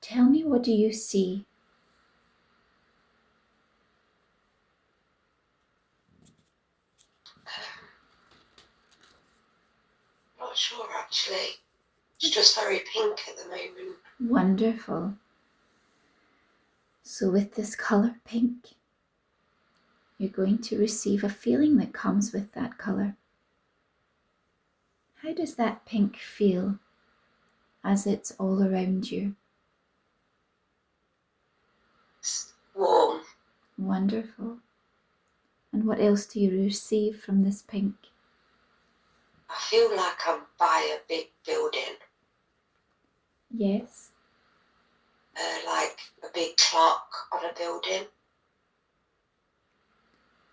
Tell me, what do you see? Not sure actually. It's just very pink at the moment. Wonderful. So with this colour pink, you're going to receive a feeling that comes with that colour. How does that pink feel as it's all around you? It's warm. Wonderful. And what else do you receive from this pink? I feel like I'm by a big building. Yes. Like a big clock on a building.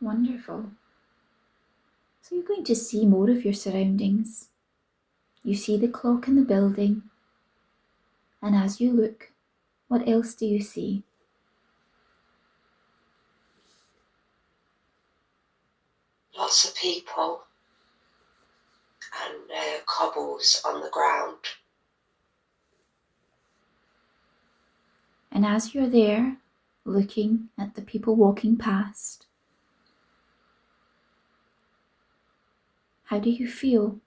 Wonderful. So you're going to see more of your surroundings. You see the clock in the building. And as you look, what else do you see? Lots of people and cobbles on the ground. And as you're there, looking at the people walking past, how do you feel?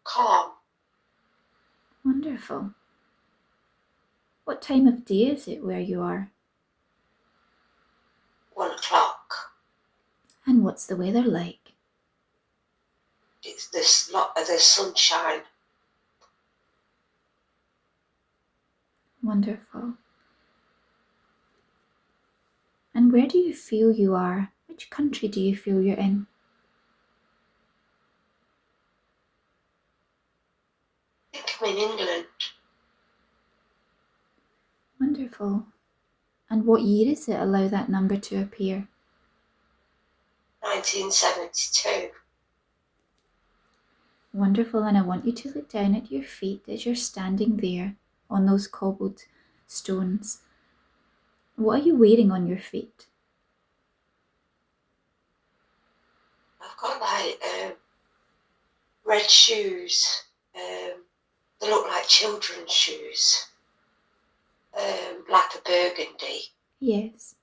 Calm. Wonderful. What time of day is it where you are? 1 o'clock. And what's the weather like? There's sunshine. Wonderful. And where do you feel you are? Which country do you feel you're in? I think I'm in England. Wonderful. And what year is it allow that number to appear? 1972. Wonderful. And I want you to look down at your feet as you're standing there on those cobbled stones. What are you wearing on your feet? I've got like red shoes. They look like children's shoes. Like a burgundy. Yes.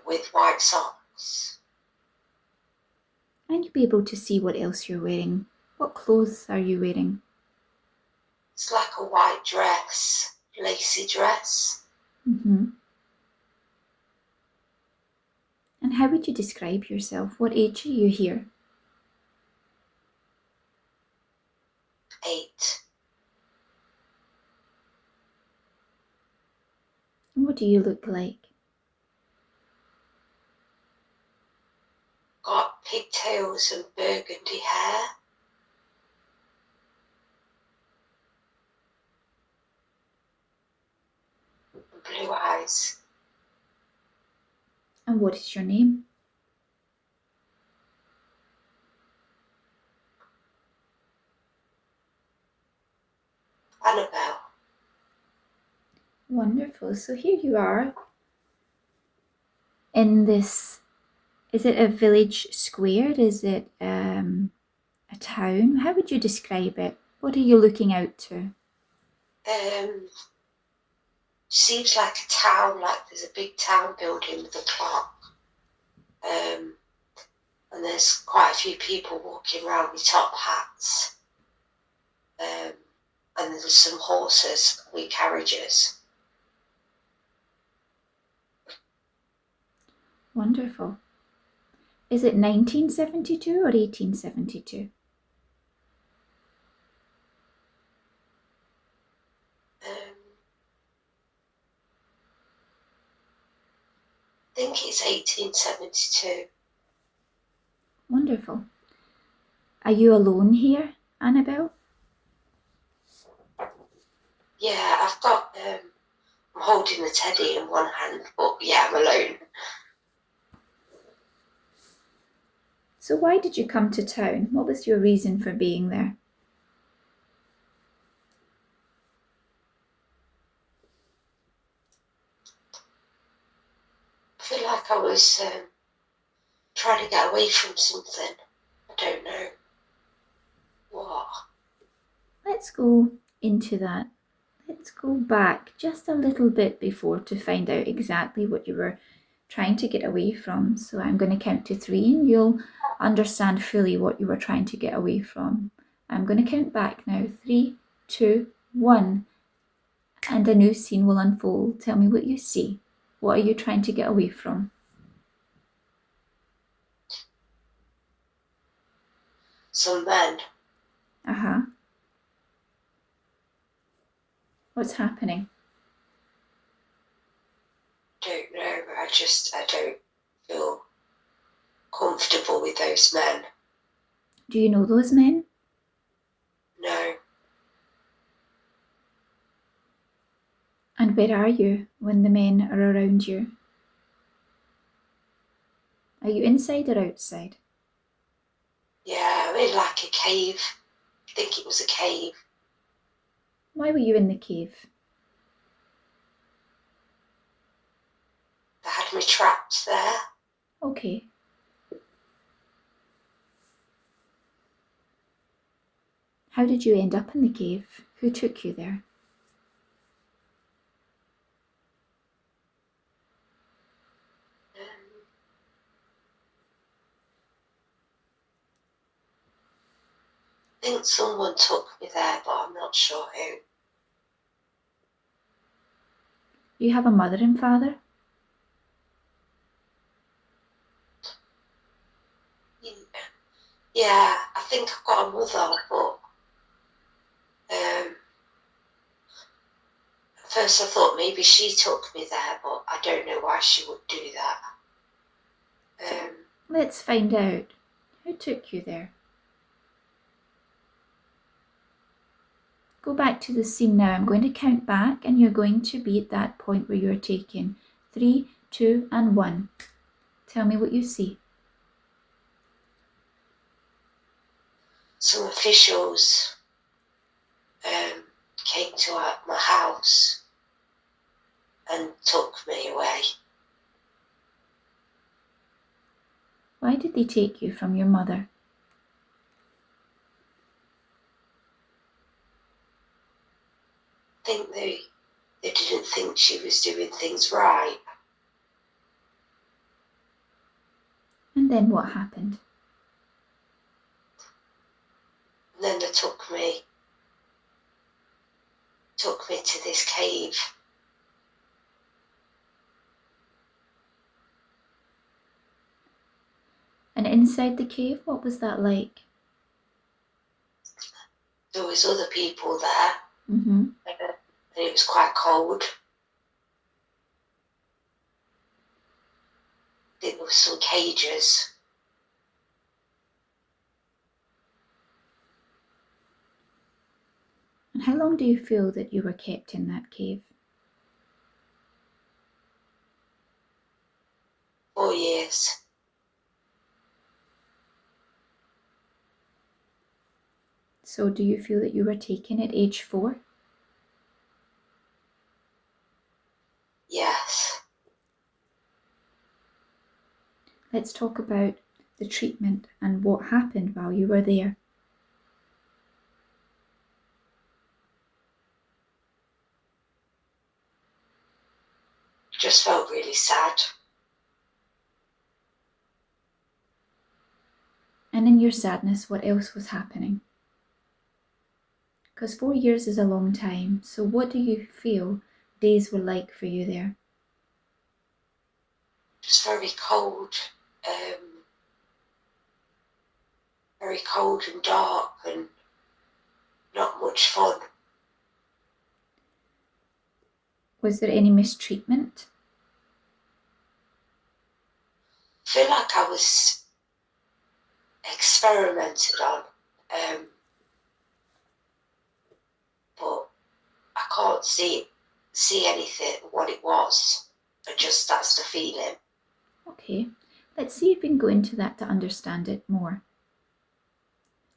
With white socks. And you'll be able to see what else you're wearing. What clothes are you wearing? It's like a white dress, lacy dress. Mm-hmm. And how would you describe yourself? What age are you here? 8. And what do you look like? Got pigtails and burgundy hair. And blue eyes. And what is your name? Annabelle. Wonderful. So here you are in this, is it a village square? Is it a town? How would you describe it? What are you looking out to? Seems like a town, like there's a big town building with a clock. And there's quite a few people walking around with top hats. And there's some horses with carriages. Wonderful. Is it 1972 or 1872? I think it's 1872. Wonderful. Are you alone here, Annabelle? Yeah, I've got, I'm holding the teddy in one hand, but yeah, I'm alone. So why did you come to town? What was your reason for being there? I feel like I was trying to get away from something. I don't know. What? Let's go into that. Let's go back just a little bit before to find out exactly what you were trying to get away from. So I'm going to count to 3 and you'll understand fully what you were trying to get away from. I'm going to count back now. 3, 2, 1. And a new scene will unfold. Tell me what you see. What are you trying to get away from? Some men. Uh-huh. What's happening? Don't know. I don't feel comfortable with those men. Do you know those men? No. And where are you when the men are around you? Are you inside or outside? Yeah, I'm in like a cave. I think it was a cave. Why were you in the cave? They had me trapped there. Okay. How did you end up in the cave? Who took you there? I think someone took me there, but I'm not sure who. You have a mother and father? Yeah, I think I've got a mother, but at first I thought maybe she took me there, but I don't know why she would do that. Let's find out. Who took you there? Go back to the scene now. I'm going to count back and you're going to be at that point where you're taken. 3, 2, and 1. Tell me what you see. Some officials came to my house and took me away. Why did they take you from your mother? I think they didn't think she was doing things right. And then what happened? And then they took me to this cave. And inside the cave, what was that like? There was other people there, Mm-hmm. and it was quite cold. I think there were some cages. And how long do you feel that you were kept in that cave? 4 years. So do you feel that you were taken at age 4? Yes. Let's talk about the treatment and what happened while you were there. Just felt really sad. And in your sadness, what else was happening? Because 4 years is a long time, so what do you feel days were like for you there? Just very cold. Very cold and dark and not much fun. Was there any mistreatment? I feel like I was experimented on, but I can't see anything what it was. That's the feeling. Okay, let's see if we can go into that to understand it more.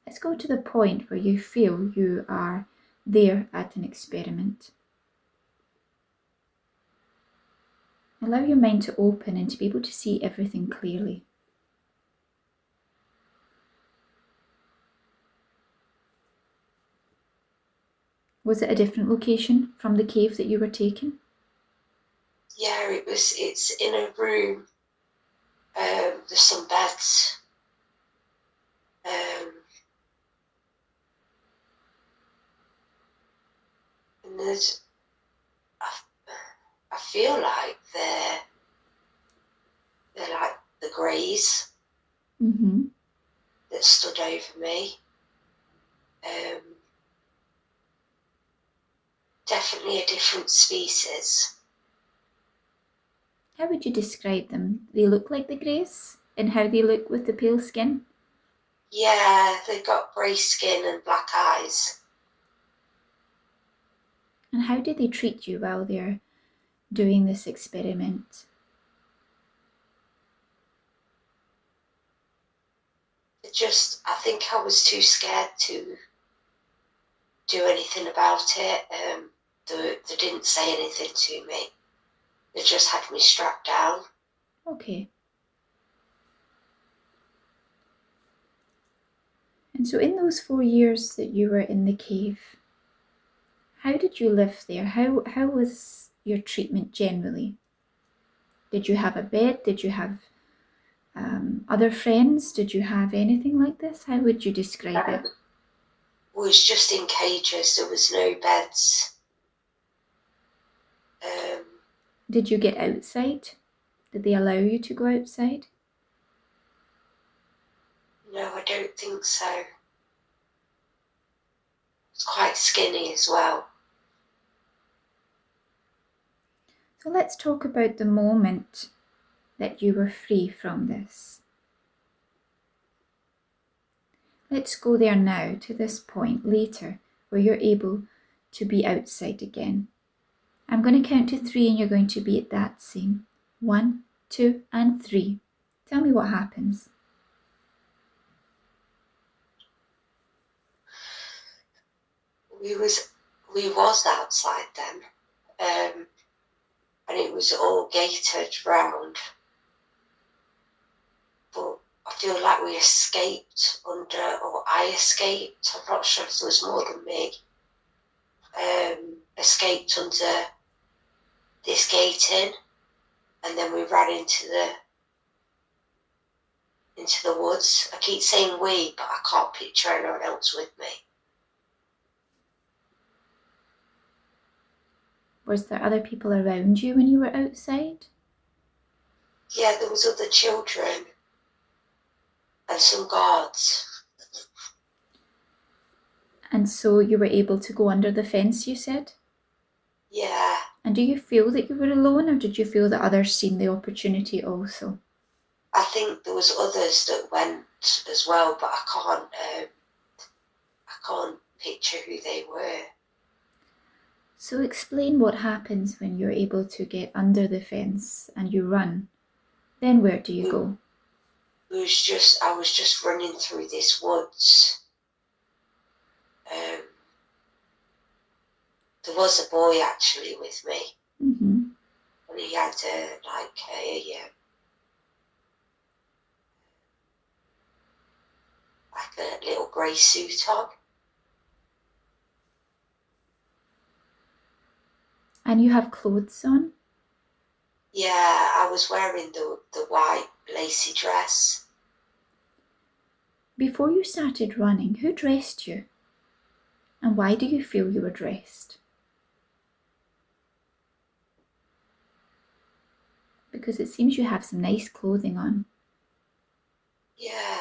Let's go to the point where you feel you are there at an experiment. Allow your mind to open and to be able to see everything clearly. Was it a different location from the cave that you were taken? Yeah, it's in a room. There's some beds. And I feel like they're like the greys that stood over me. Definitely a different species. How would you describe them? They look like the greys and how they look with the pale skin? Yeah, they've got grey skin and black eyes. And how did they treat you while they're doing this experiment? I think I was too scared to do anything about it. They didn't say anything to me. They just had me strapped down. Okay. And so in those 4 years that you were in the cave, how did you live there? How was your treatment generally? Did you have a bed? Did you have other friends? Did you have anything like this? How would you describe it? It was just in cages. There was no beds. Did you get outside? Did they allow you to go outside? No, I don't think so. It's quite skinny as well. So let's talk about the moment that you were free from this. Let's go there now to this point later where you're able to be outside again. I'm going to count to 3 and you're going to be at that scene. 1, 2, and 3. Tell me what happens. We was outside then, and it was all gated round. But I feel like we escaped or I escaped. I'm not sure if there was more than me. Escaped under this gating, and then we ran into the woods. I keep saying we, but I can't picture anyone else with me. Was there other people around you when you were outside? Yeah, there was other children and some guards. And so you were able to go under the fence, you said? Yeah. And do you feel that you were alone, or did you feel that others seen the opportunity also? I think there was others that went as well, but I can't picture who they were. So explain what happens when you're able to get under the fence and you run. Then where do you go? I was just running through this woods. There was a boy actually with me, and he had a little grey suit on. And you have clothes on? Yeah, I was wearing the white lacy dress. Before you started running, who dressed you? And why do you feel you were dressed? Because it seems you have some nice clothing on. Yeah.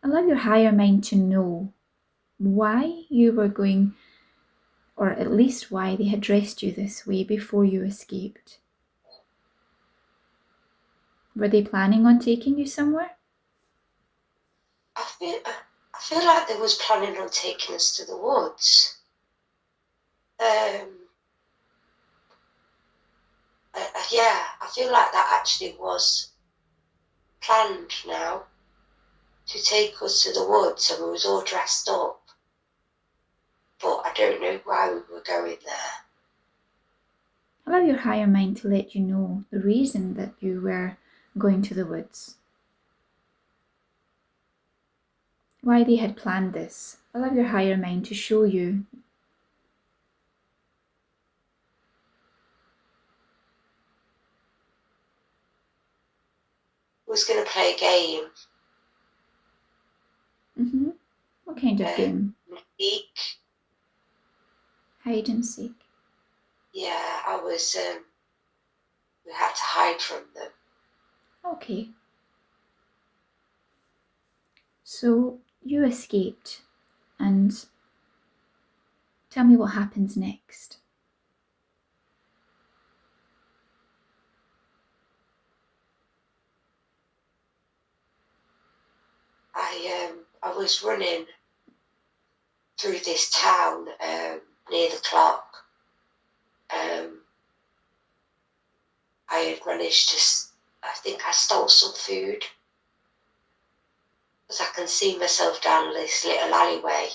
Allow your higher mind to know why you were going, or at least why they had dressed you this way before you escaped. Were they planning on taking you somewhere? I feel like they was planning on taking us to the woods. Yeah, I feel like that actually was planned now, to take us to the woods, and we was all dressed up. But I don't know why we were going there. Allow your higher mind to let you know the reason that you were going to the woods. why they had planned this. Allow your higher mind to show you. Was going to play a game. What kind of game? Seek. Hide and seek. Yeah, I was. We had to hide from them. Okay. So you escaped, and tell me what happens next. I was running through this town near the clock. I had managed to. I think I stole some food, because I can see myself down this little alleyway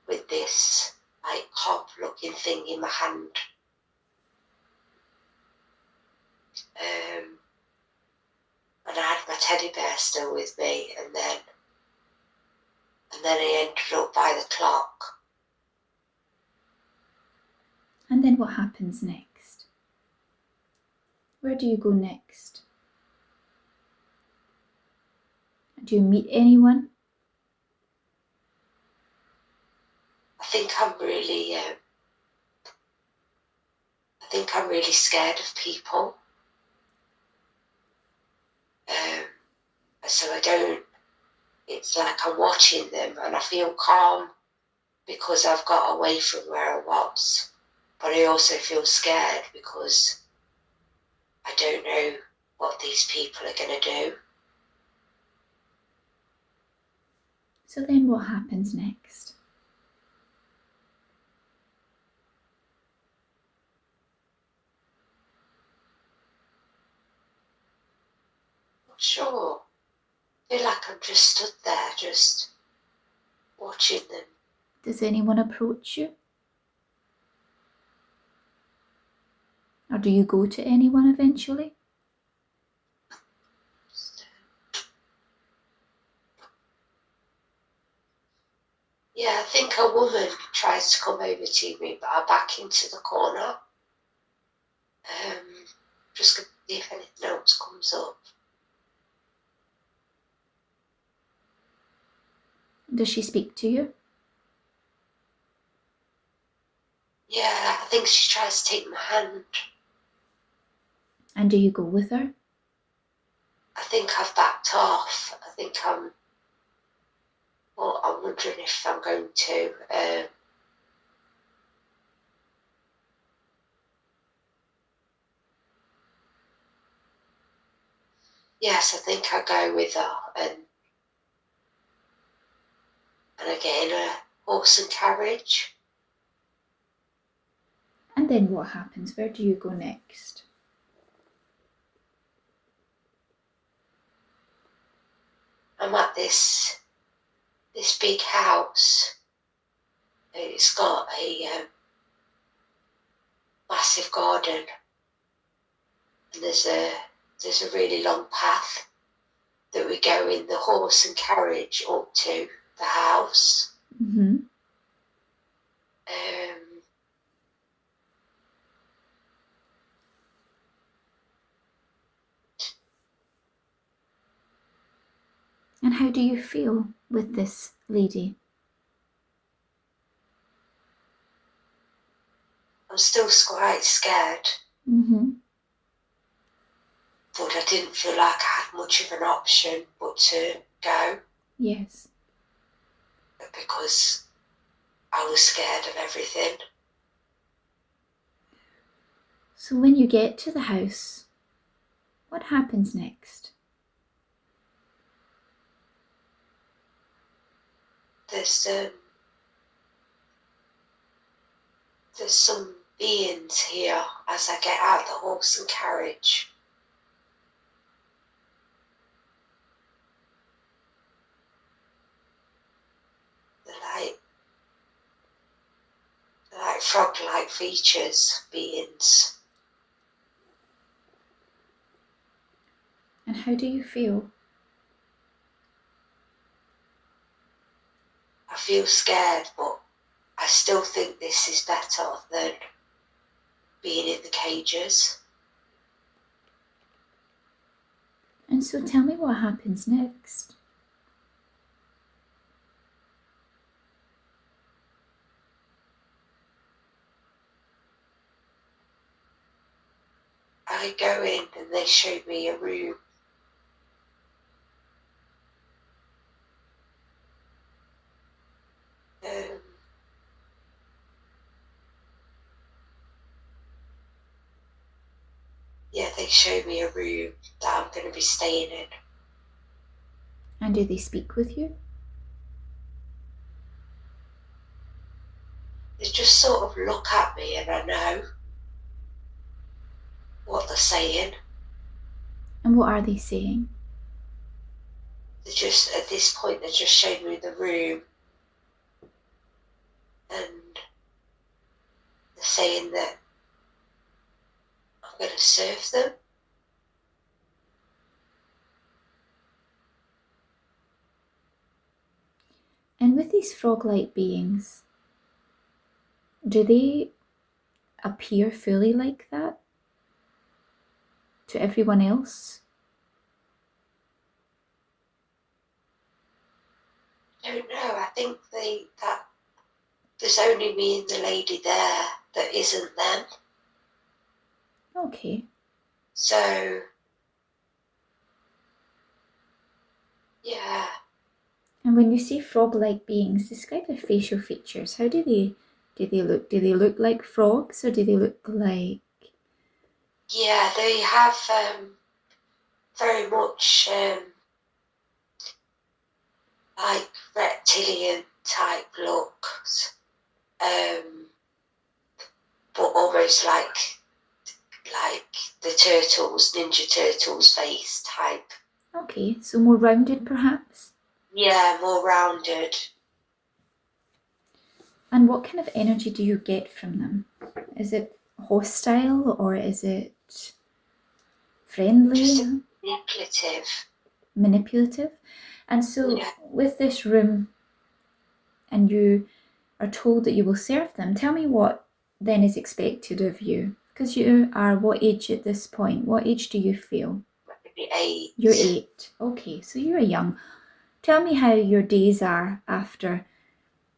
with this like cob-looking thing in my hand. And I had my teddy bear still with me, and then I ended up by the clock. And then what happens next? Where do you go next? Do you meet anyone? I think I'm really scared of people. So I don't. It's like I'm watching them, and I feel calm because I've got away from where I was. But I also feel scared because I don't know what these people are going to do. So then what happens next? Not sure. I feel like I'm just stood there, just watching them. Does anyone approach you? Or do you go to anyone eventually? Yeah, I think a woman tries to come over to me, but I back into the corner. Just to see if anything else comes up. Does she speak to you? Yeah, I think she tries to take my hand. And do you go with her? I think I've backed off. I'm wondering if I'm going to. Yes, I think I go with her, and I get in a horse and carriage. And then what happens? Where do you go next? I'm at this big house. It's got a massive garden, and there's a really long path that we go in the horse and carriage up to the house. And how do you feel with this lady? I'm still quite scared, but I didn't feel like I had much of an option but to go. Yes. Because I was scared of everything. So when you get to the house, what happens next? There's some beings here as I get out the horse and carriage. They're like frog-like features, beings. And how do you feel? feel scared, but I still think this is better than being in the cages. And so tell me what happens next. I go in and they show me a room. They show me a room that I'm going to be staying in. And do they speak with you? They just sort of look at me and I know what they're saying. And what are they saying? They just, at this point, they just showed me the room and they're saying that I'm going to serve them. And with these frog-like beings, do they appear fully like that to everyone else? I don't know. I think that there's only me and the lady there that isn't them. Okay. So, yeah. And when you say frog-like beings, describe their facial features. How do they look? Do they look like frogs, or do they look like... Yeah, they have very much like reptilian type looks, but almost like the turtles, Ninja Turtles face type. Okay, so more rounded perhaps? Yeah, more rounded. And what kind of energy do you get from them? Is it hostile or is it friendly? Just manipulative. Manipulative? And so with this room, and you are told that you will serve them, tell me what then is expected of you. Because you are what age at this point? What age do you feel? Maybe 8. You're 8. Okay, so you're young. Tell me how your days are after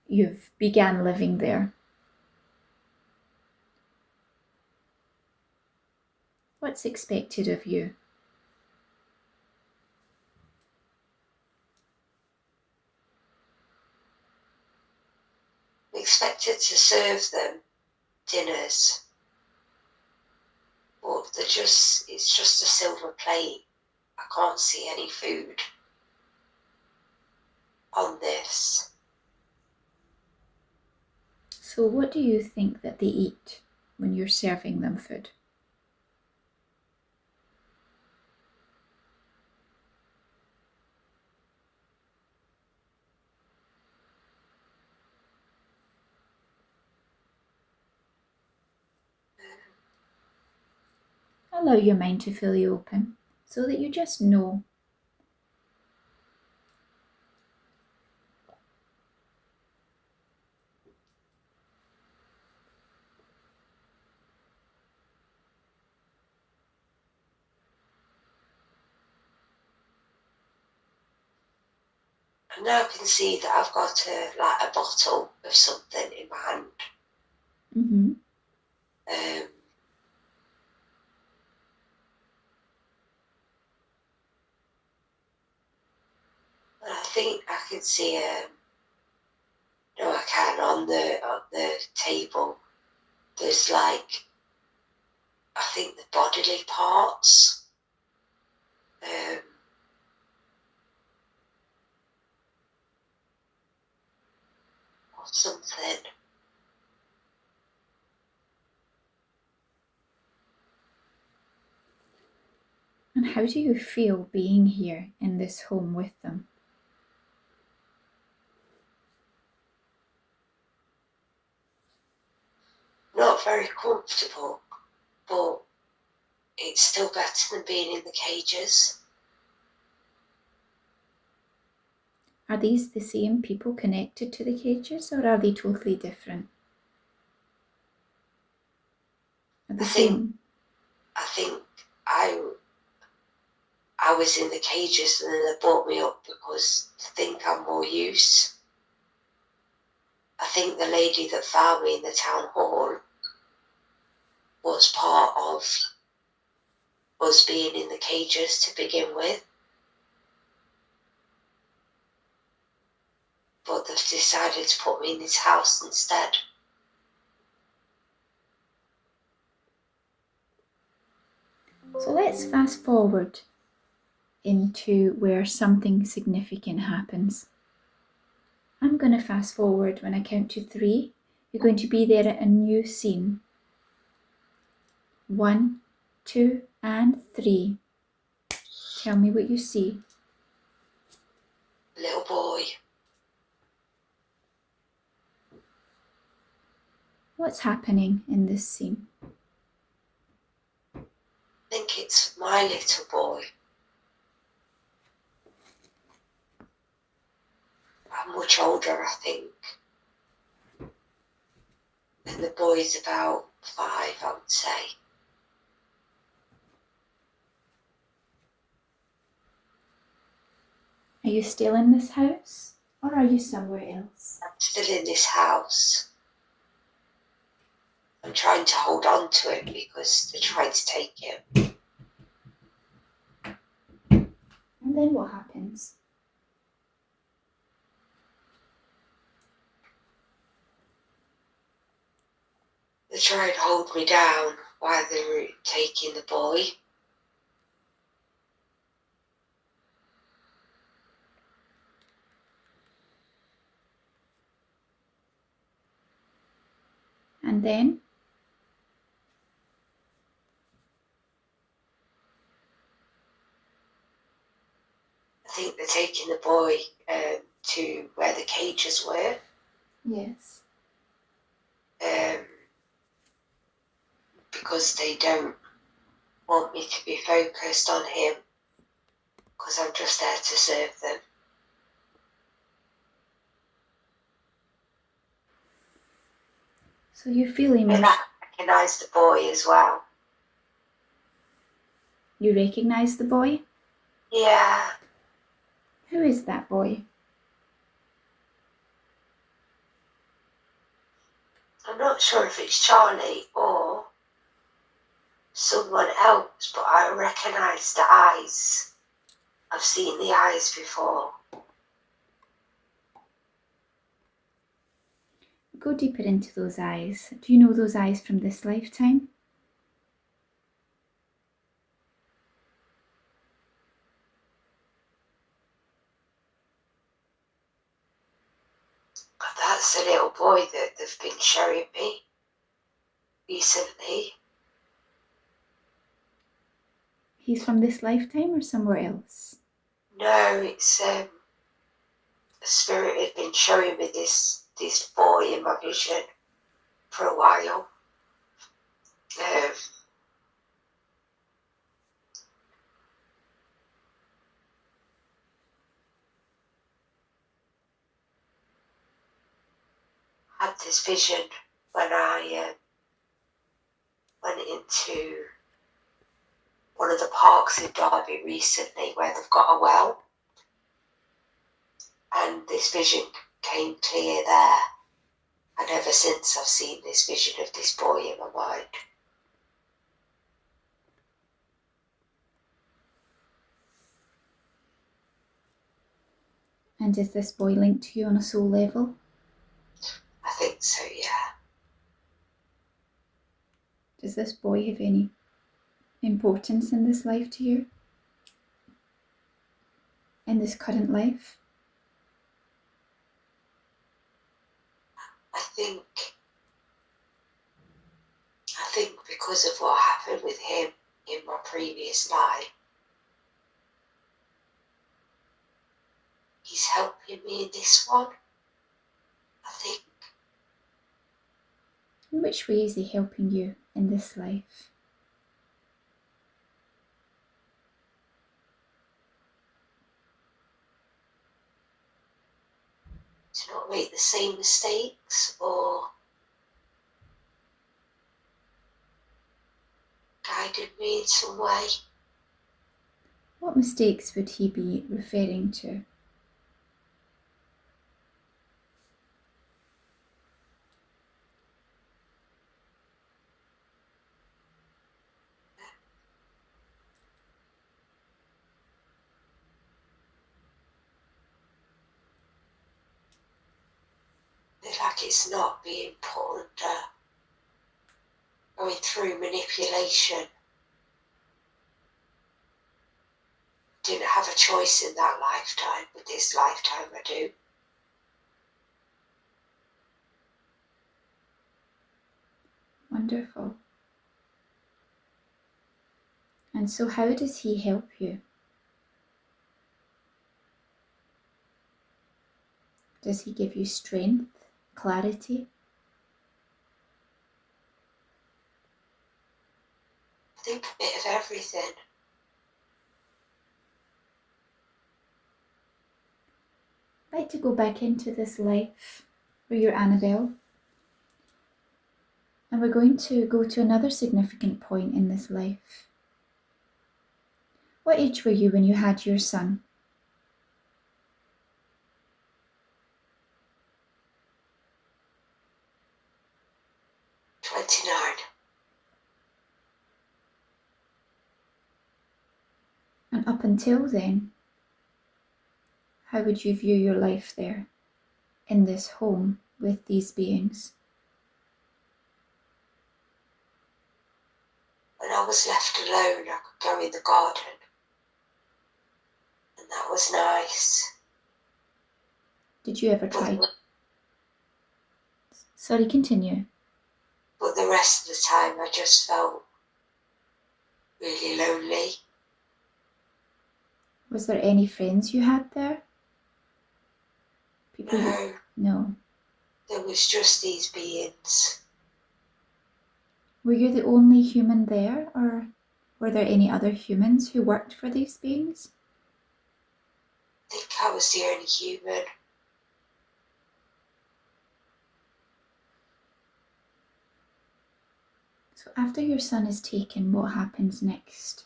you've began living there. What's expected of you? I'm expected to serve them dinners, but it's just a silver plate. I can't see any food on this. So what do you think that they eat when you're serving them food? Allow your mind to fully open so that you just know. And now I can see that I've got a bottle of something in my hand. Mm-hmm. And I think I can see I can on the table. There's I think the bodily parts. Or something. And how do you feel being here in this home with them? Not very comfortable, but it's still better than being in the cages. Are these the same people connected to the cages, or are they totally different? Are they same? I think I was in the cages and then they brought me up because they think I'm more use. I think the lady that found me in the town hall was part of us being in the cages to begin with. But they've decided to put me in this house instead. So let's fast forward into where something significant happens. I'm going to fast forward when I count to 3. You're going to be there at a new scene. 1, 2, and 3. Tell me what you see. Little boy. What's happening in this scene? I think it's my little boy. I'm much older, I think. And the boy's about 5, I would say. Are you still in this house, or are you somewhere else? I'm still in this house. I'm trying to hold on to him because they're trying to take him. And then what happens? They try and hold me down while they were taking the boy. And then? I think they're taking the boy to where the cages were. Yes. Because they don't want me to be focused on him, because I'm just there to serve them. So you feel emotion. And I recognise the boy as well. You recognise the boy? Yeah. Who is that boy? I'm not sure if it's Charlie or someone else, but I recognise the eyes. I've seen the eyes before. Go deeper into those eyes. Do you know those eyes from this lifetime? That's the little boy that they've been showing me recently. He's from this lifetime or somewhere else? No, it's a spirit had been showing me this boy in my vision for a while. Had this vision when I went into one of the parks in Derby recently where they've got a well, and this vision came clear there, and ever since I've seen this vision of this boy in my mind. And is this boy linked to you on a soul level? I think so, yeah. Does this boy have any importance in this life to you? In this current life? I think because of what happened with him in my previous life, he's helping me in this one, I think. In which way is he helping you in this life? not make the same mistakes or guided me in some way. What mistakes would he be referring to? Like it's not being put under, going through manipulation. Didn't have a choice in that lifetime, but this lifetime I do. Wonderful. And so how does he help you? Does he give you strength, clarity? I think a bit of everything. I'd like to go back into this life where you're Annabelle. And we're going to go to another significant point in this life. What age were you when you had your son? 29. And up until then, how would you view your life there, in this home with these beings? When I was left alone, I could go in the garden. And that was nice. Did you ever try? Sorry, continue. But the rest of the time I just felt really lonely. Was there any friends you had there? No. No. There was just these beings. Were you the only human there, or were there any other humans who worked for these beings? I think I was the only human. So after your son is taken, what happens next?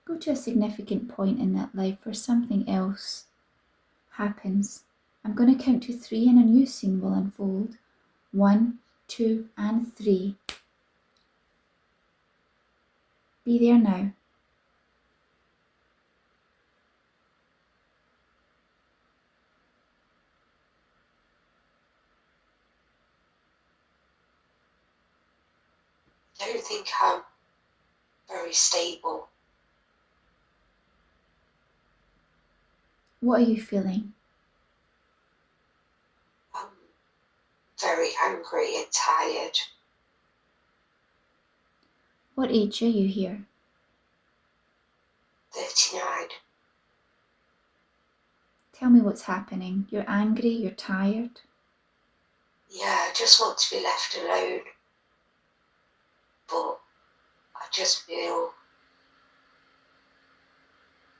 Go to a significant point in that life where something else happens. I'm going to count to 3 and a new scene will unfold. 1, 2, and 3. Be there now. I don't think I'm very stable. What are you feeling? I'm very angry and tired. What age are you here? 39. Tell me what's happening. You're angry, you're tired. Yeah, I just want to be left alone. But I just feel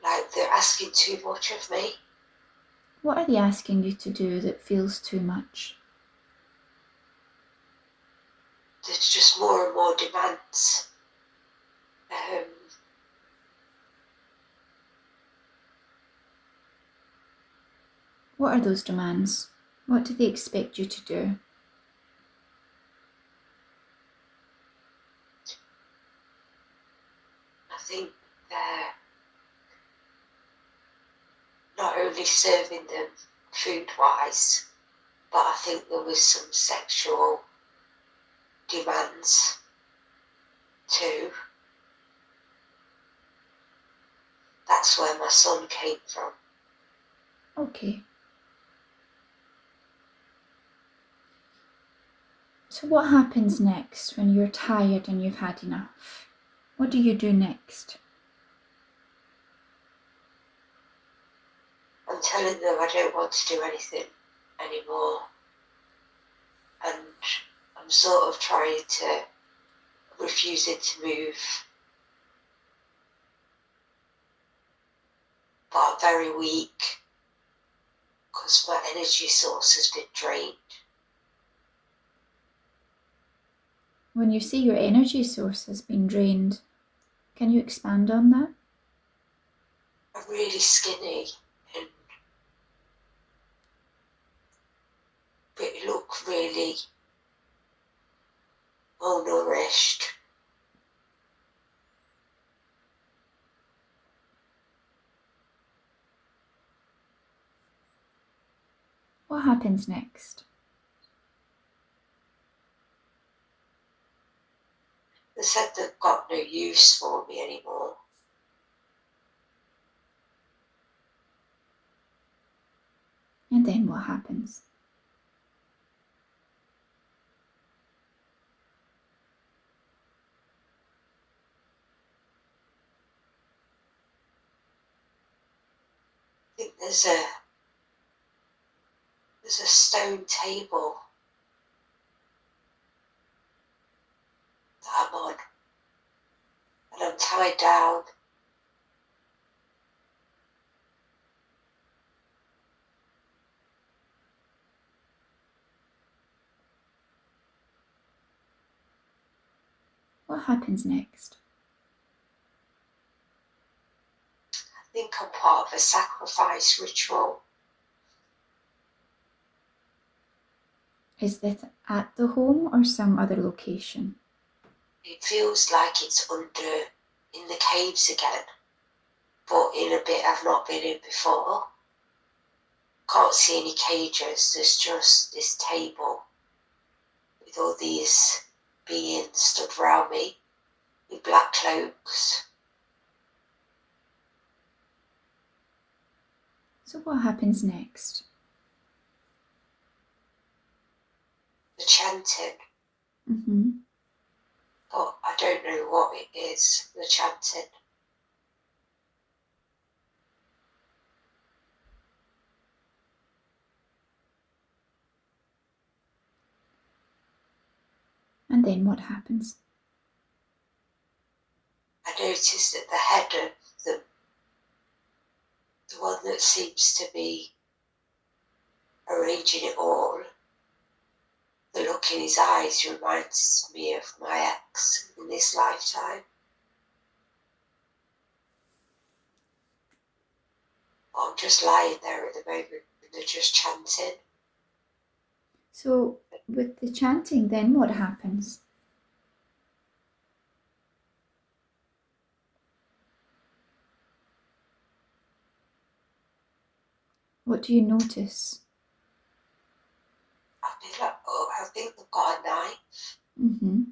like they're asking too much of me. What are they asking you to do that feels too much? There's just more and more demands. What are those demands? What do they expect you to do? I think they're not only serving them food-wise, but I think there was some sexual demands too. That's where my son came from. Okay. So what happens next when you're tired and you've had enough? What do you do next? I'm telling them I don't want to do anything anymore. And I'm sort of trying to refusing to move. But I'm very weak. because my energy source has been drained. When you say your energy source has been drained, can you expand on that? I'm really skinny and look really malnourished. What happens next? They said they've got no use for me anymore. And then what happens? I think there's a stone table that I'm on, and I'm tied down. What happens next? I think I'm part of a sacrifice ritual. Is that at the home or some other location? It feels like it's in the caves again, but in a bit I've not been in before. Can't see any cages, there's just this table with all these beings stood around me in black cloaks. So what happens next? The chanting, Mm-hmm. but I don't know what it is, the chanting. And then what happens? I noticed that the head of the one that seems to be arranging it all, the look in his eyes reminds me of my ex in this lifetime. I'm just lying there at the moment and they're just chanting. So with the chanting, then what happens? What do you notice? I feel like, I think they've got a knife. Mm-hmm.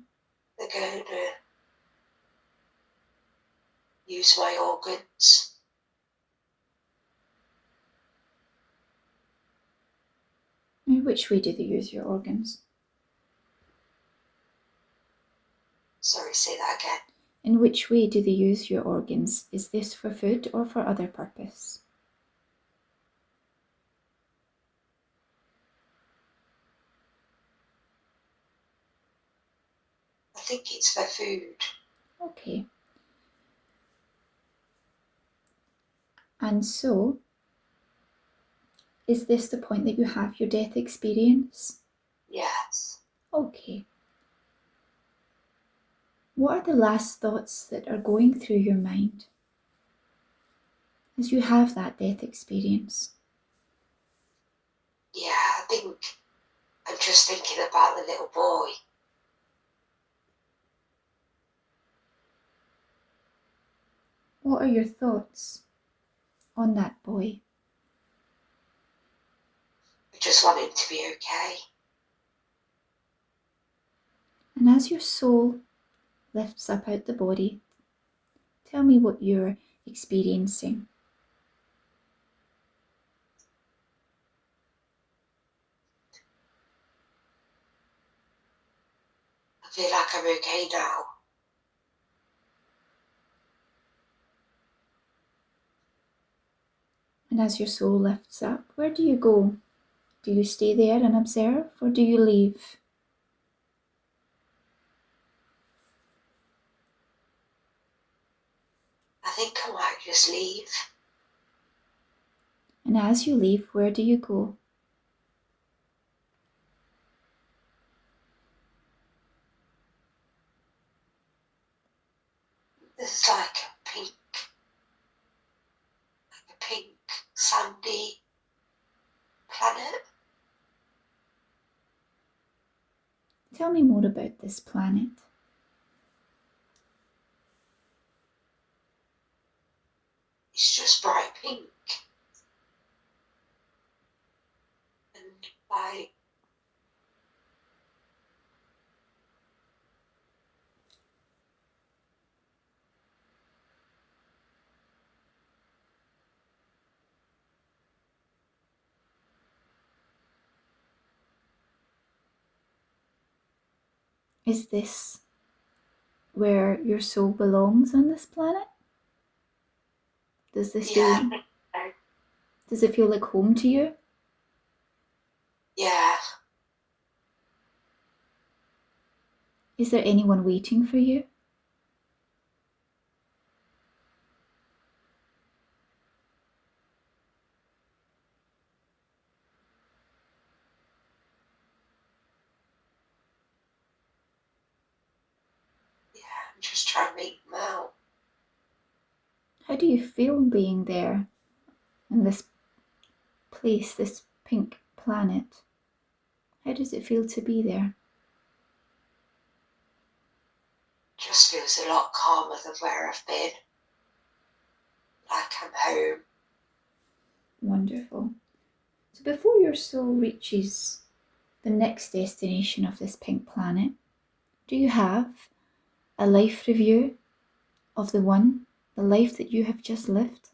They're going to use my organs. In which way do they use your organs? Sorry, say that again. In which way do they use your organs? Is this for food or for other purpose? I think it's for food. Okay. And so, is this the point that you have your death experience? Yes. Okay. What are the last thoughts that are going through your mind as you have that death experience? Yeah, I think I'm just thinking about the little boy. What are your thoughts on that boy? I just want him to be okay. And as your soul lifts up out the body, tell me what you're experiencing. I feel like I'm okay now. And as your soul lifts up, where do you go? Do you stay there and observe, or do you leave? I think I might just leave. And as you leave, where do you go? There's like a pink sandy planet. Tell me more about this planet. It's just bright pink. And like, Is this where your soul belongs on this planet? Does this yeah, feel... Does it feel like home to you? yeah. Is there anyone waiting for you? I'm just trying to make them out. How do you feel being there in this place, this pink planet? How does it feel to be there? Just feels a lot calmer than where I've been. Like I'm home. Wonderful. So before your soul reaches the next destination of this pink planet, do you have a life review of the life that you have just lived?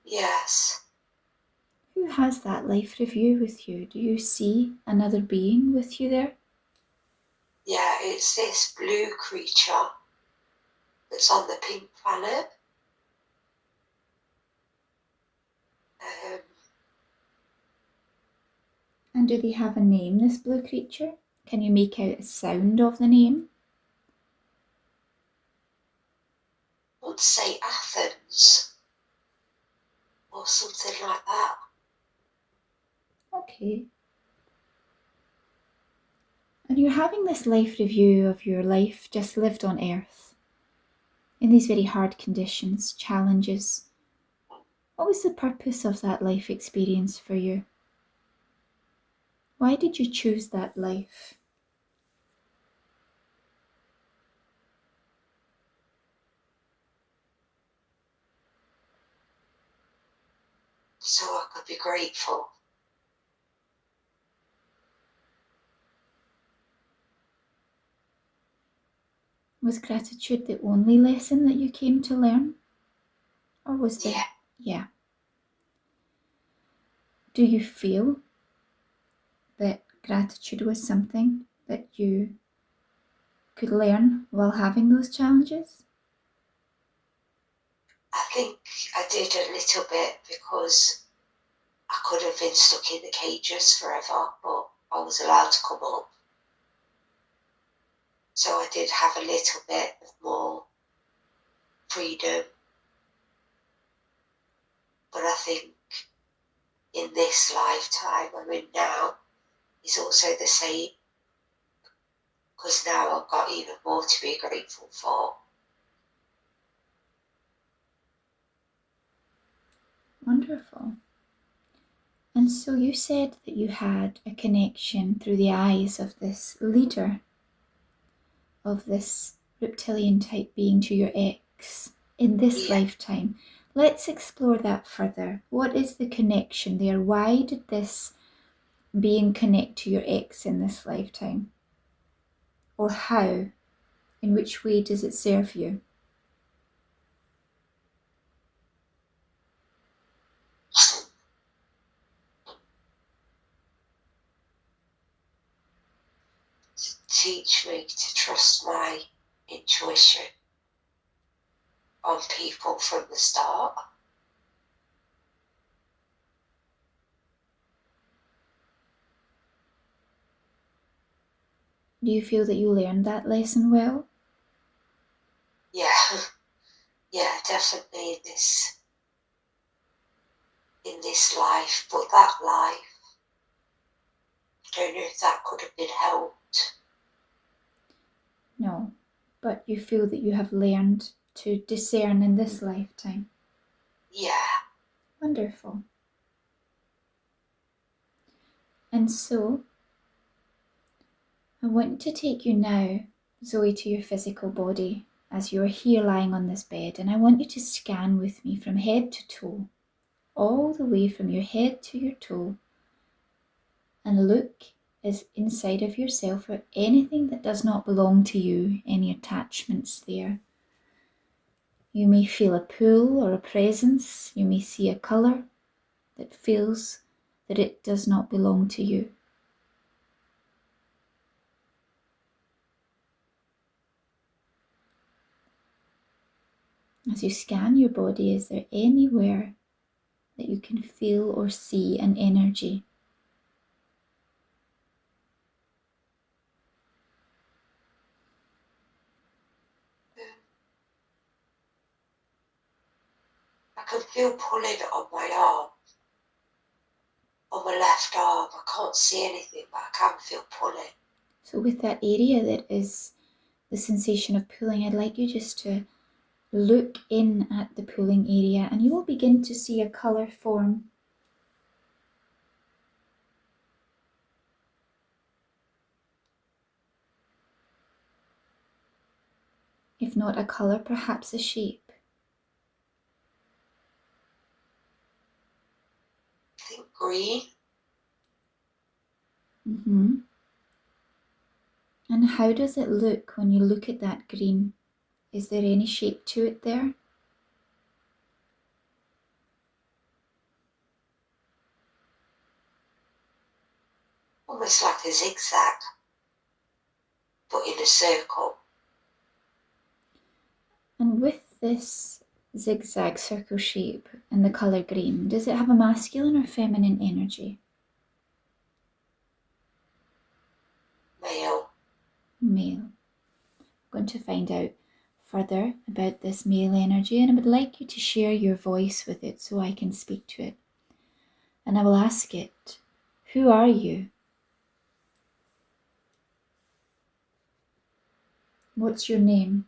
Yes. Who has that life review with you? Do you see another being with you there? Yeah, it's this blue creature that's on the pink planet. And do they have a name, this blue creature? Can you make out a sound of the name? I would say Athens or something like that. Okay. And you're having this life review of your life just lived on Earth in these very hard conditions, challenges. What was the purpose of that life experience for you? Why did you choose that life? So I could be grateful. Was gratitude the only lesson that you came to learn? Or was there... Yeah. Do you feel that gratitude was something that you could learn while having those challenges? I think I did a little bit because I could have been stuck in the cages forever, but I was allowed to come up. So I did have a little bit of more freedom. But I think in this lifetime I'm in now is also the same, because now I've got even more to be grateful for. Wonderful. And so you said that you had a connection through the eyes of this leader, of this reptilian type being to your ex in this lifetime. Let's explore that further. What is the connection there? Why did this being connect to your ex in this lifetime? Or how? In which way does it serve you? To teach me to trust my intuition on people from the start. Do you feel that you learned that lesson well? Yeah, yeah, definitely in this life, but that life, I don't know if that could have been helped. No, but you feel that you have learned to discern in this lifetime. Yeah. Wonderful. And so, I want to take you now, Zoe, to your physical body as you're here lying on this bed, and I want you to scan with me from head to toe, all the way from your head to your toe, and look is inside of yourself for anything that does not belong to you, any attachments there. You may feel a pull or a presence. You may see a colour that feels that it does not belong to you. As you scan your body, is there anywhere that you can feel or see an energy? I can feel pulling on my arm, on my left arm. I can't see anything, but I can feel pulling. So with that area that is the sensation of pulling, I'd like you just to look in at the pulling area and you will begin to see a colour form. If not a colour, perhaps a shape. I think green. And how does it look when you look at that green? Is there any shape to it there? Almost like a zigzag, but in a circle. And with this zigzag circle shape and the colour green, does it have a masculine or feminine energy? Male. Male. I'm going to find out further about this male energy, and I would like you to share your voice with it so I can speak to it. And I will ask it, who are you? What's your name?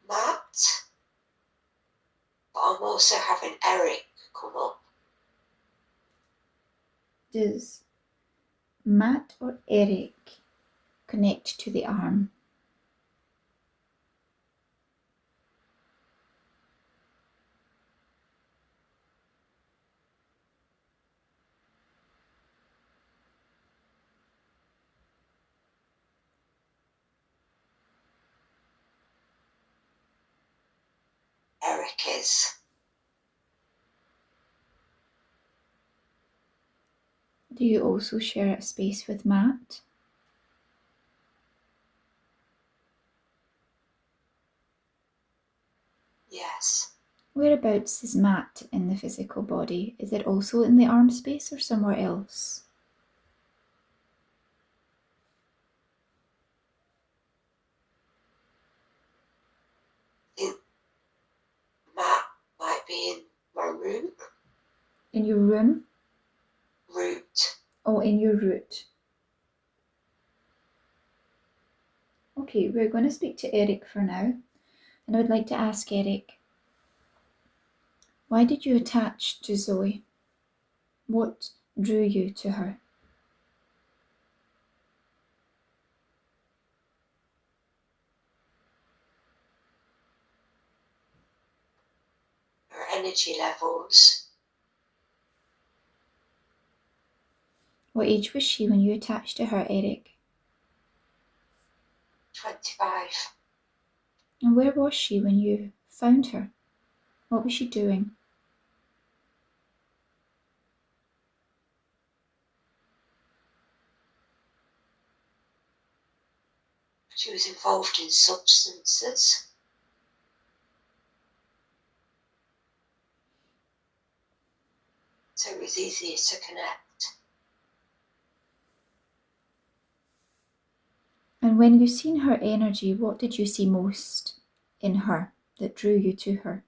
Matt. But I'm also having Eric come up. Does Matt or Eric connect to the arm? Eric is. Do you also share a space with Matt? Yes. Whereabouts is Matt in the physical body? Is it also in the arm space or somewhere else? I think Matt might be in my room. In your room? Root. Oh, in your root. Okay, we're going to speak to Eric for now. And I would like to ask Eric, why did you attach to Zoe? What drew you to her? Her energy levels. What age was she when you attached to her, Eric? 25. And where was she when you found her? What was she doing? She was involved in substances. So it was easier to connect. And when you seen her energy, what did you see most in her that drew you to her?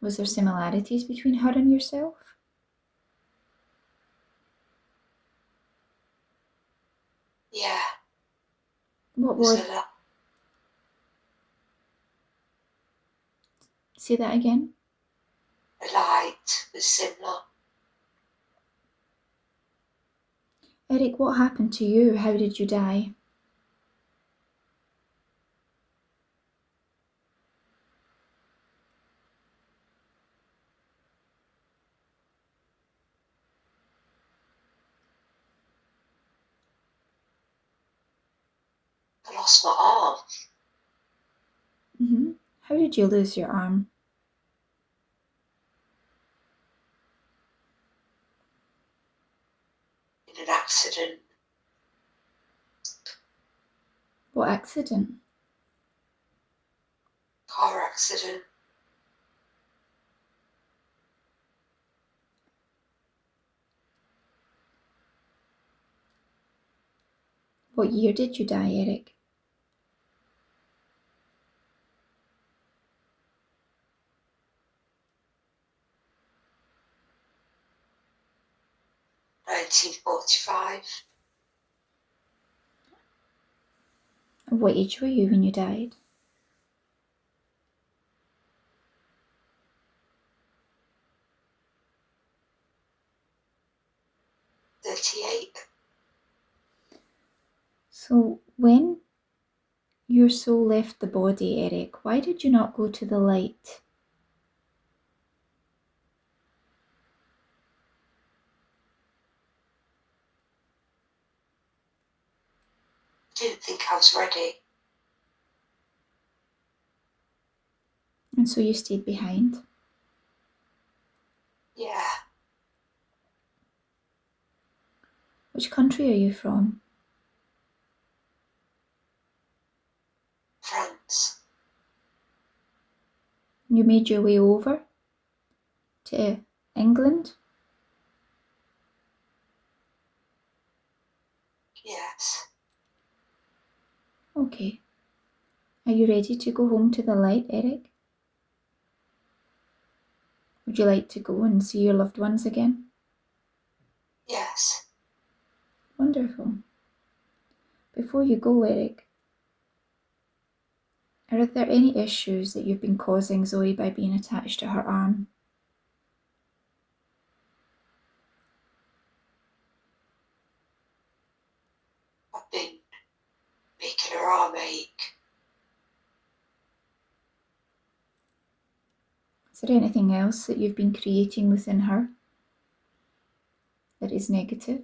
Was there similarities between her and yourself? Yeah. What was? Say that again. The light was similar. Eric, what happened to you? How did you die? I lost my arm. How did you lose your arm? In an accident. What accident? Car accident. What year did you die, Eric? $1945. And what age were you when you died? $38. So when your soul left the body, Eric, why did you not go to the light? I didn't think I was ready. And so you stayed behind? Yeah. Which country are you from? France. You made your way over to England? Yes. Okay. Are you ready to go home to the light, Eric? Would you like to go and see your loved ones again? Yes. Wonderful. Before you go, Eric, are there any issues that you've been causing Zoe by being attached to her arm? I've been making her arm ache. Is there anything else that you've been creating within her that is negative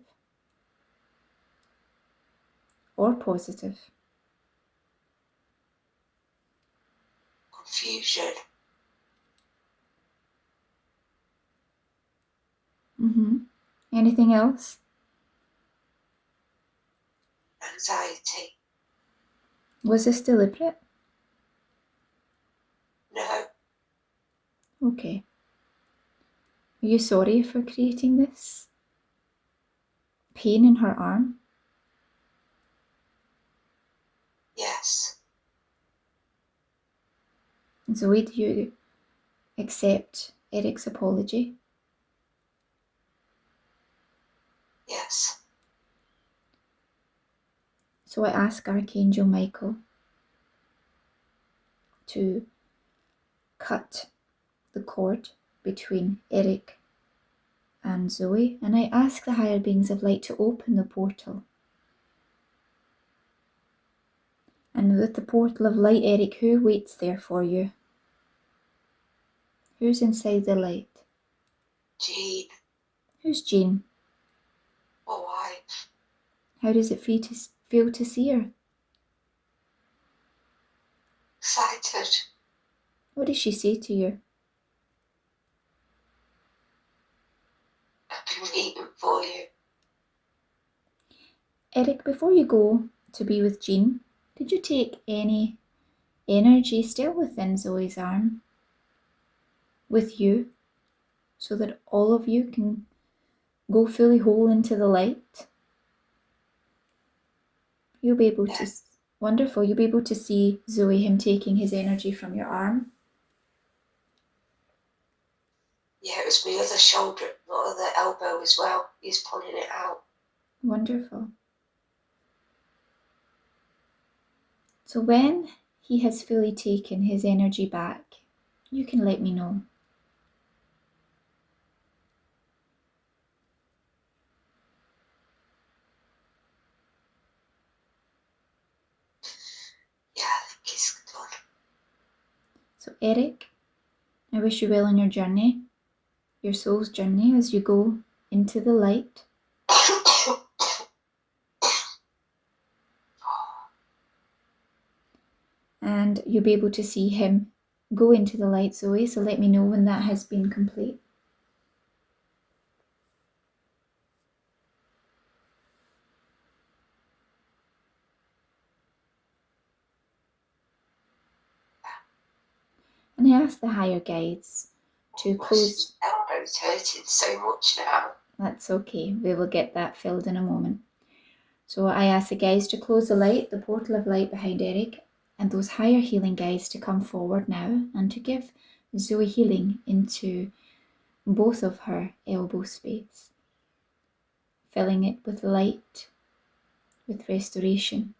or positive? Confusion. Anything else? Anxiety. Was this deliberate? No. Okay. Are you sorry for creating this pain in her arm? Yes. And Zoe, do you accept Eric's apology? Yes. So I ask Archangel Michael to cut the cord between Eric and Zoe, and I ask the higher beings of light to open the portal. And with the portal of light, Eric, who waits there for you? Who's inside the light? Jean. Who's Jean? My wife. How does it feel to see her? Excited. What does she say to you? I've been waiting for you. Eric, before you go to be with Jean, did you take any energy still within Zoe's arm with you so that all of you can go fully whole into the light? You'll be able to, wonderful, you'll be able to see Zoe, him taking his energy from your arm. Yeah, it was my other shoulder, my other elbow as well. He's pulling it out. Wonderful. So when he has fully taken his energy back, you can let me know. Yeah, I think he's done. So Eric, I wish you well on your journey, your soul's journey, as you go into the light. And you'll be able to see him go into the light, Zoe, so let me know when that has been complete. And I ask the higher guides to close. My elbow's hurting so much now. That's okay, we will get that filled in a moment. So I ask the guides to close the light, the portal of light behind Eric, and those higher healing guides to come forward now and to give Zoe healing into both of her elbow space, filling it with light, with restoration,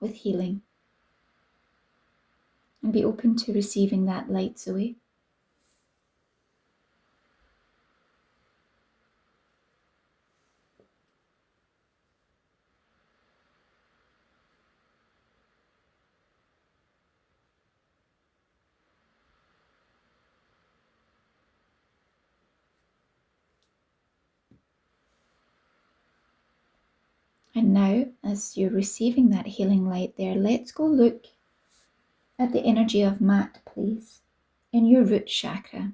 with healing. And be open to receiving that light, Zoe. And now, as you're receiving that healing light there, let's go look at the energy of Matt, please, in your root chakra.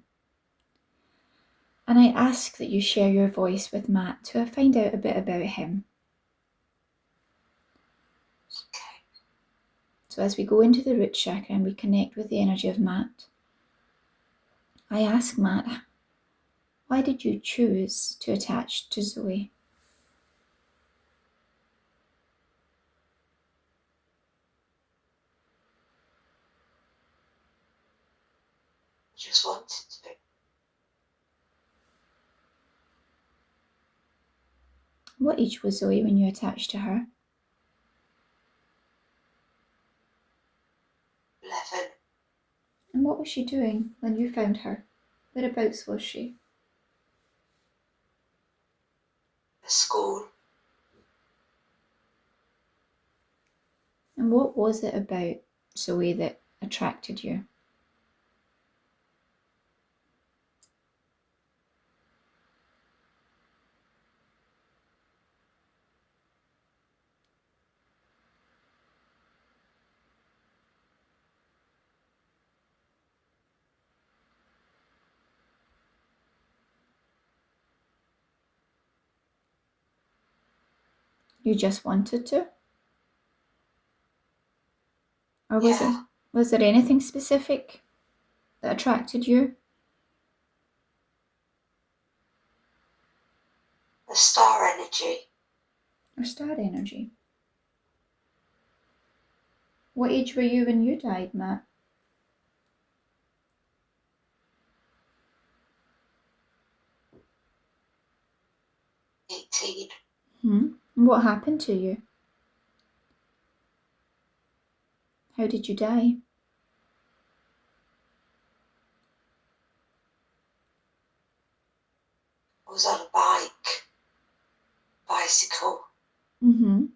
And I ask that you share your voice with Matt to find out a bit about him. So as we go into the root chakra and we connect with the energy of Matt, I ask Matt, why did you choose to attach to Zoe? Just wanted to. What age was Zoe when you attached to her? 11. And what was she doing when you found her? Whereabouts was she? At school. And what was it about Zoe that attracted you? You just wanted to? Or was there anything specific that attracted you? The star energy. Or star energy? What age were you when you died, Matt? 18. And what happened to you? How did you die? I was on a bicycle. And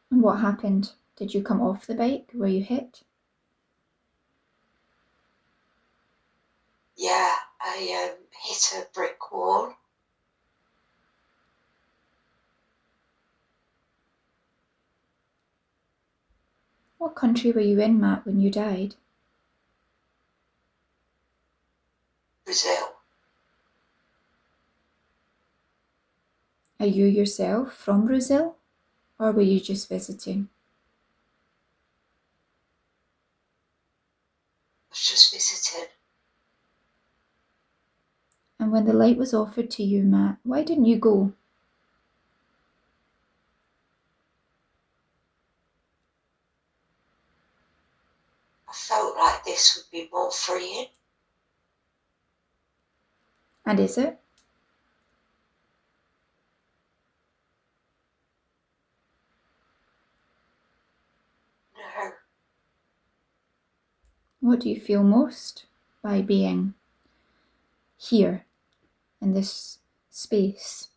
what happened? Did you come off the bike? Were you hit? Yeah, I hit a brick wall. What country were you in, Matt, when you died? Brazil. Are you yourself from Brazil, or were you just visiting? I was just visiting. And when the light was offered to you, Matt, why didn't you go? I felt like this would be more freeing. And is it? No, What do you feel most by being here in this space?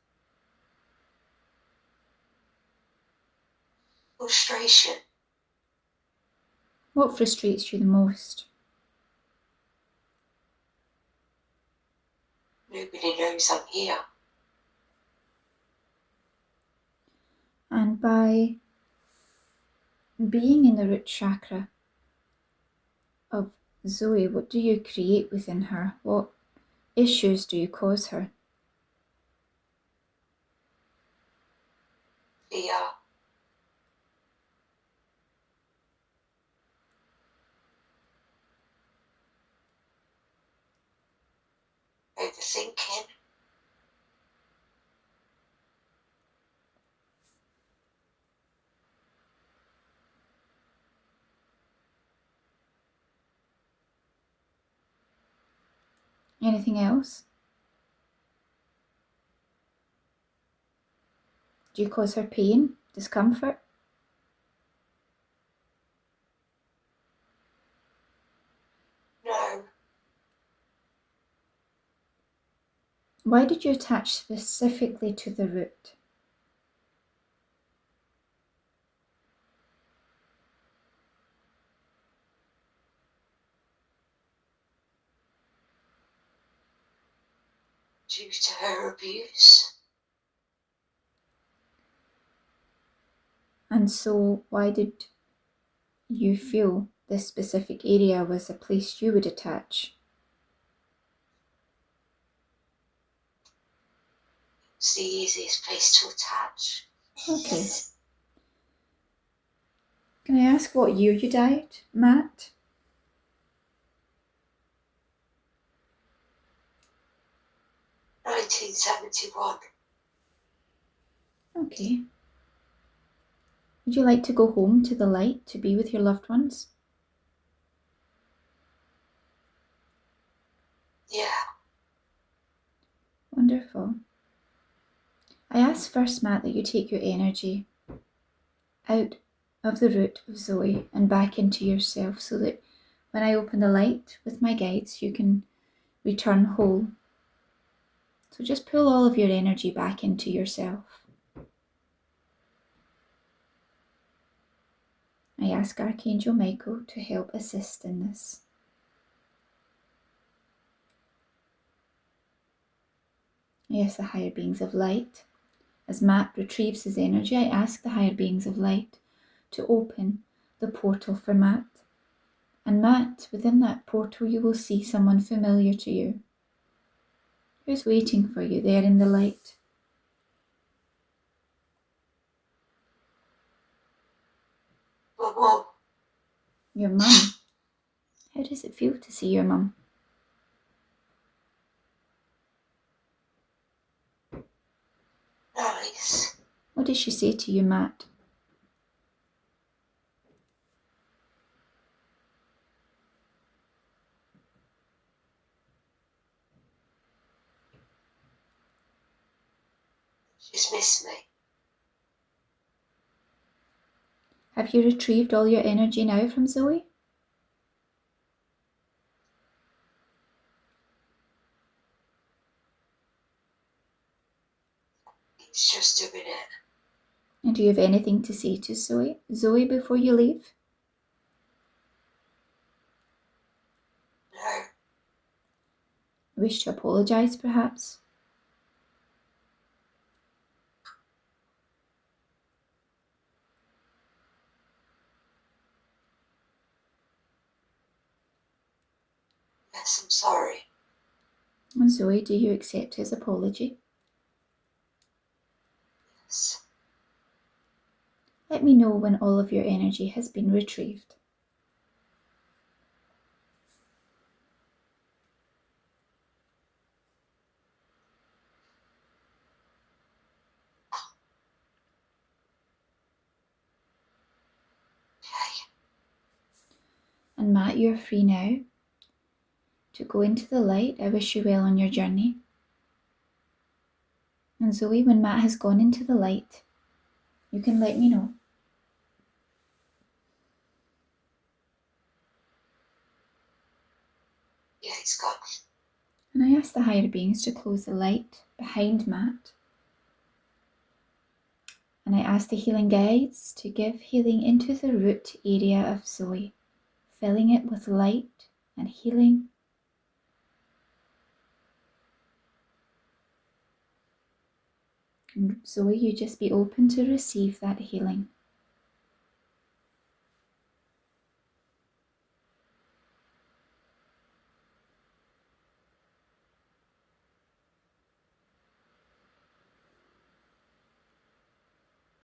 frustration. What frustrates you the most? Nobody knows I'm here. And by being in the root chakra of Zoe, what do you create within her? What issues do you cause her? Fear. Overthinking. Anything else? Do you cause her pain, discomfort? No, Why did you attach specifically to the root? due to her abuse. And so why did you feel this specific area was a place you would attach? It's the easiest place to attach. Okay. Can I ask what year you died, Matt? 1971. Okay. Would you like to go home to the light to be with your loved ones? Yeah, Wonderful. I ask first, Matt, that you take your energy out of the root of Zoe and back into yourself so that when I open the light with my guides, you can return whole. So just pull all of your energy back into yourself. I ask Archangel Michael to help assist in this. I ask the higher beings of light. As Matt retrieves his energy, I ask the higher beings of light to open the portal for Matt. And Matt, within that portal, you will see someone familiar to you who's waiting for you there in the light. my mum. Your mum. How does it feel to see your mum? Nice. What did she say to you, Matt? She's missed me. Have you retrieved all your energy now from Zoe? It's just doing it. And do you have anything to say to Zoe? Zoe, before you leave? No, Wish to apologise, perhaps? yes, I'm sorry. And Zoe, do you accept his apology? Yes. Let me know when all of your energy has been retrieved. Okay. And Matt, you're free now to go into the light. I wish you well on your journey. And Zoe, when Matt has gone into the light, you can let me know. Yeah, it's gone. And I ask the higher beings to close the light behind Matt. And I ask the healing guides to give healing into the root area of Zoe, filling it with light and healing. And Zoe, you just be open to receive that healing.